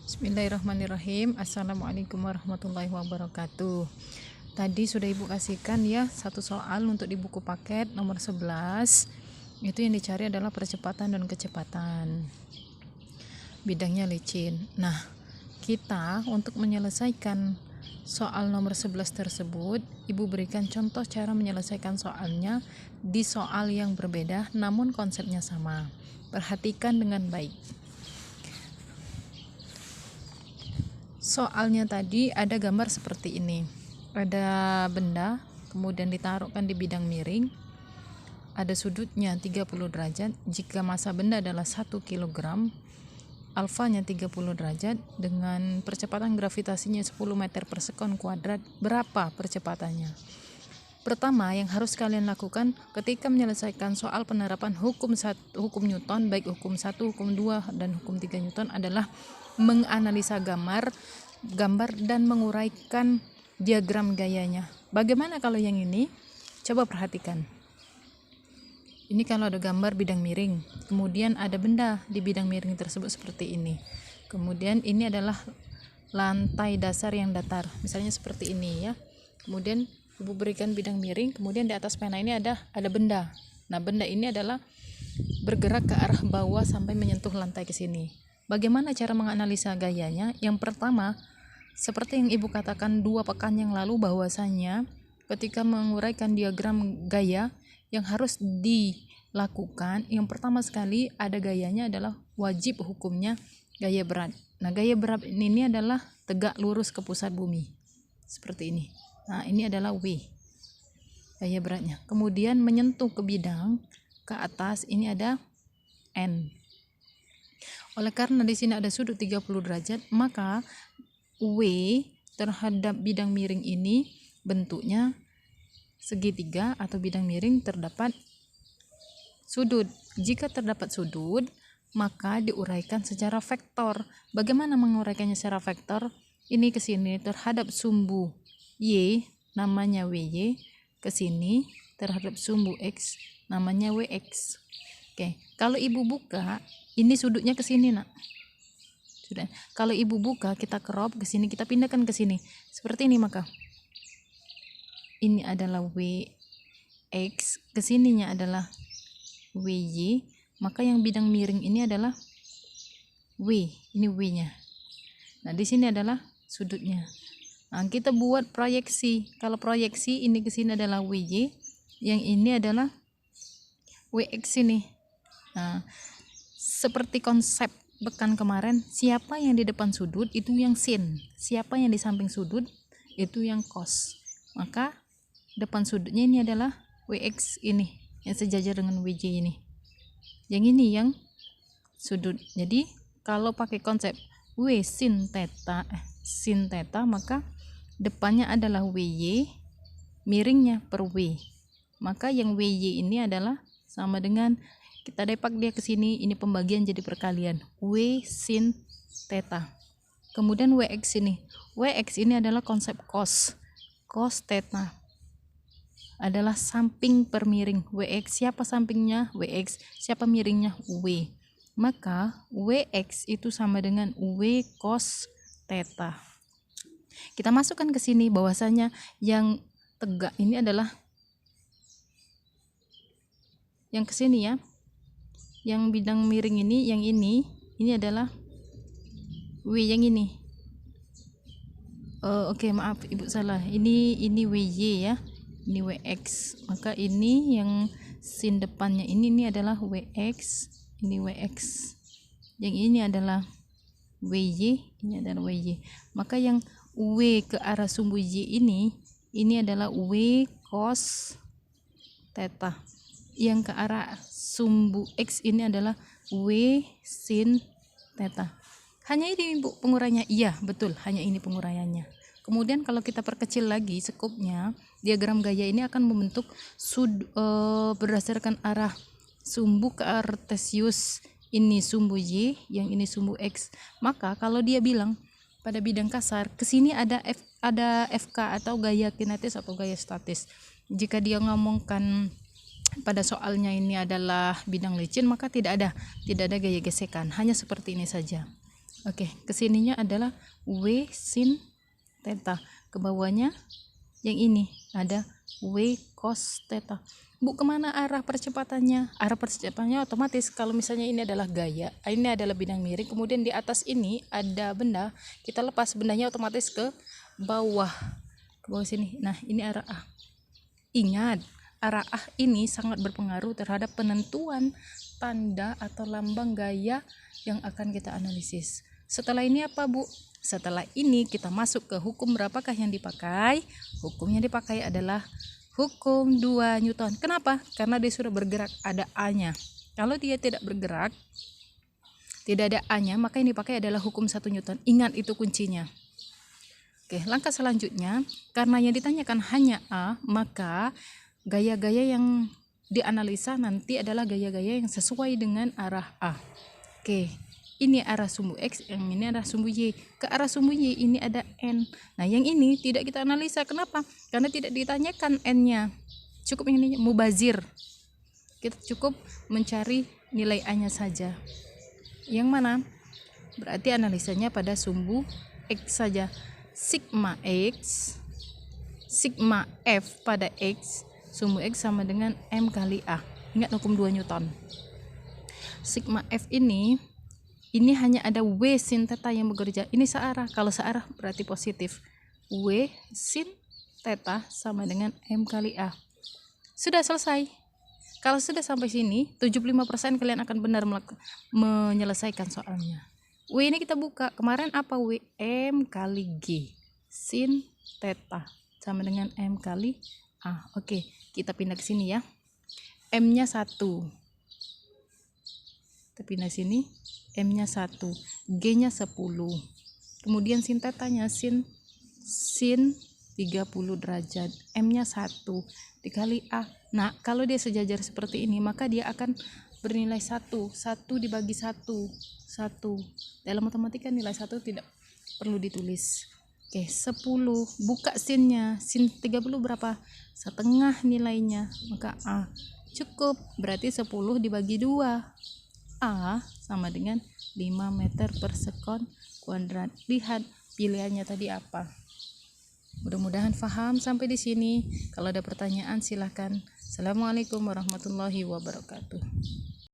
Bismillahirrahmanirrahim. Assalamualaikum warahmatullahi wabarakatuh. Tadi sudah Ibu kasihkan ya satu soal untuk di buku paket nomor 11. Itu yang dicari adalah percepatan dan kecepatan. Bidangnya licin. Nah, kita untuk menyelesaikan soal nomor 11 tersebut, Ibu berikan contoh cara menyelesaikan soalnya di soal yang berbeda namun konsepnya sama. Perhatikan dengan baik. Soalnya tadi ada gambar seperti ini. Ada benda, kemudian ditaruhkan di bidang miring. Ada sudutnya 30 derajat. Jika massa benda adalah 1 kg, alfanya 30 derajat dengan percepatan gravitasinya 10 meter per sekon kuadrat. Berapa percepatannya? Pertama yang harus kalian lakukan ketika menyelesaikan soal penerapan hukum Newton, baik hukum 1, hukum 2, dan hukum 3 Newton adalah menganalisa gambar dan menguraikan diagram gayanya. Bagaimana kalau yang ini? Coba perhatikan. Ini kalau ada gambar bidang miring, kemudian ada benda di bidang miring tersebut seperti ini. Kemudian ini adalah lantai dasar yang datar, misalnya seperti ini ya. Kemudian Ibu berikan bidang miring, kemudian di atas pena ini ada benda. Nah, benda ini adalah bergerak ke arah bawah sampai menyentuh lantai ke sini. Bagaimana cara menganalisa gayanya? Yang pertama, seperti yang Ibu katakan 2 pekan yang lalu, bahwasanya ketika menguraikan diagram gaya yang harus dilakukan, yang pertama sekali ada gayanya adalah wajib hukumnya gaya berat. Nah, gaya berat ini adalah tegak lurus ke pusat bumi. Seperti ini. Nah, ini adalah W, gaya beratnya. Kemudian menyentuh ke bidang ke atas, ini ada N. Oleh karena di sini ada sudut 30 derajat, maka W terhadap bidang miring ini bentuknya segitiga atau bidang miring terdapat sudut. Jika terdapat sudut, maka diuraikan secara vektor. Bagaimana menguraikannya secara vektor? Ini ke sini terhadap sumbu Y namanya WY, ke sini terhadap sumbu X namanya WX. Oke, kalau Ibu buka, ini sudutnya ke sini, Nak. Sudah. Kalau Ibu buka, kita crop ke sini, kita pindahkan ke sini. Seperti ini, maka ini adalah WX, ke sininya adalah WY, maka yang bidang miring ini adalah W, ini W-nya. Nah, di sini adalah sudutnya. Nah, kita buat proyeksi. Kalau proyeksi ini ke sini adalah WY, yang ini adalah WX ini. Nah, seperti konsep pekan kemarin, siapa yang di depan sudut itu yang sin, siapa yang di samping sudut itu yang cos. Maka depan sudutnya ini adalah WX ini yang sejajar dengan WJ ini. Yang ini yang sudut. Jadi kalau pakai konsep W sin theta, maka depannya adalah WY, miringnya per W. Maka yang WY ini adalah sama dengan, kita depak dia ke sini, ini pembagian jadi perkalian, W sin theta. Kemudian WX ini adalah konsep cos theta adalah samping per miring. WX siapa sampingnya? WX. Siapa miringnya? W. Maka WX itu sama dengan W cos theta. Kita masukkan ke sini bahwasanya yang tegak ini adalah yang ke sini ya. Yang bidang miring ini, yang ini adalah W yang ini. Oke, maaf Ibu salah. Ini WY ya. Ini WX. Maka ini yang sin depannya ini adalah WX, ini WX. Yang ini adalah WY, ini adalah WY. Maka yang W ke arah sumbu Y ini adalah W cos theta. Yang ke arah sumbu X ini adalah W sin theta. Hanya ini Bu penguraiannya? Iya, betul, hanya ini penguraiannya. Kemudian kalau kita perkecil lagi skopnya, diagram gaya ini akan membentuk berdasarkan arah sumbu ke Artesius. Ini sumbu Y, yang ini sumbu X. Maka kalau dia bilang pada bidang kasar, ke sini ada FK atau gaya kinetis atau gaya statis. Jika dia ngomongkan pada soalnya ini adalah bidang licin, maka tidak ada gaya gesekan, hanya seperti ini saja. Oke, kesininya adalah W sin theta. Ke bawahnya yang ini ada W cos theta. Bu, kemana arah percepatannya? Arah percepatannya otomatis kalau misalnya ini adalah gaya, ini adalah bidang miring, kemudian di atas ini ada benda, kita lepas bendanya otomatis ke bawah sini. Nah, ini arah A. Ingat, arah A ini sangat berpengaruh terhadap penentuan tanda atau lambang gaya yang akan kita analisis. Setelah ini apa, Bu? Setelah ini kita masuk ke hukum berapakah yang dipakai? Hukum yang dipakai adalah hukum 2 Newton. Kenapa? Karena dia sudah bergerak, ada A-nya. Kalau dia tidak bergerak, tidak ada A-nya, maka yang dipakai adalah hukum 1 Newton. Ingat, itu kuncinya. Oke, langkah selanjutnya, karena yang ditanyakan hanya A, maka gaya-gaya yang dianalisa nanti adalah gaya-gaya yang sesuai dengan arah A. Oke, ini arah sumbu X, yang ini arah sumbu Y. Ke arah sumbu Y ini ada N. Nah, yang ini tidak kita analisa. Kenapa? Karena tidak ditanyakan N-nya. Cukup ini mubazir. Kita cukup mencari nilai A-nya saja. Yang mana? Berarti analisanya pada sumbu X saja. Sigma X, sigma F pada X, sumbu X sama dengan M kali A. Ingat hukum 2 Newton. Sigma F ini hanya ada W sin theta yang bekerja. Ini searah. Kalau searah berarti positif. W sin theta sama dengan M kali A. Sudah selesai. Kalau sudah sampai sini, 75% kalian akan benar menyelesaikan soalnya. W ini kita buka. Kemarin apa W? M kali G sin theta sama dengan M kali A. Oke, kita pindah ke sini ya. M-nya 1. Kita pindah sini. M-nya 1. G-nya 10. Kemudian sin theta-nya sin 30 derajat. M-nya 1 dikali A. Nah, kalau dia sejajar seperti ini, maka dia akan bernilai 1. 1 dibagi 1. 1. Dalam matematika nilai 1 tidak perlu ditulis. Oke, 10. Buka sinnya. Sin 30 berapa? Setengah nilainya. Maka A. Cukup. Berarti 10 dibagi 2. A sama dengan 5 meter per sekon kuadrat. Lihat pilihannya tadi apa. Mudah-mudahan paham sampai di sini. Kalau ada pertanyaan silahkan. Assalamualaikum warahmatullahi wabarakatuh.